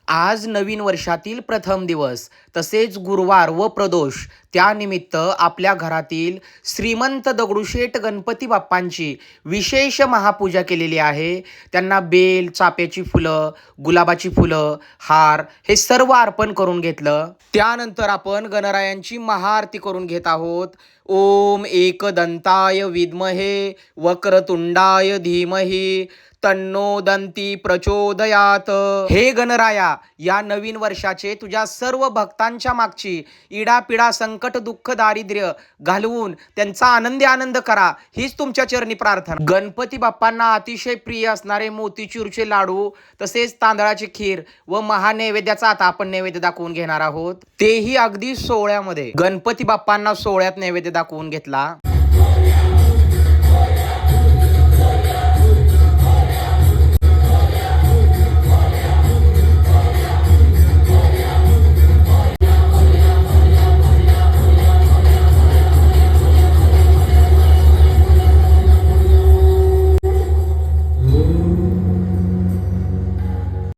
आज नवीन वर्षातील प्रथम दिवस तसेच गुरुवार व प्रदोष त्यानिमित्त आपल्या घरातील श्रीमंत दगडूशेठ गणपती बाप्पांची विशेष महापूजा केलेली आहे. त्यांना बेल, चाफ्याची फुलं, गुलाबाची फुलं, हार हे सर्व अर्पण करून घेतलं. त्यानंतर आपण गणरायांची महाआरती करून घेत आहोत. ओम एकदंताय विद्महे वक्रतुंडाय धीमहि तन्नो दंती प्रचोदयात. हे गणराया, या नवीन वर्षाचे तुझ्या सर्व भक्तांच्या मागची इडापिडा, संकट, दुःख, दारिद्र्य घालवून त्यांचा आनंद करा, हीच तुमच्या चरणी प्रार्थना. गणपती बाप्पांना अतिशय प्रिय असणारे मोतीचूरचे लाडू तसेच तांदळाची खीर व महानैवेद्याचा आता आपण नैवेद्य दाखवून घेणार आहोत, तेही अगदी सोहळ्यामध्ये. गणपती बाप्पांना सोहळ्यात नैवेद्य दाखवून घेतला.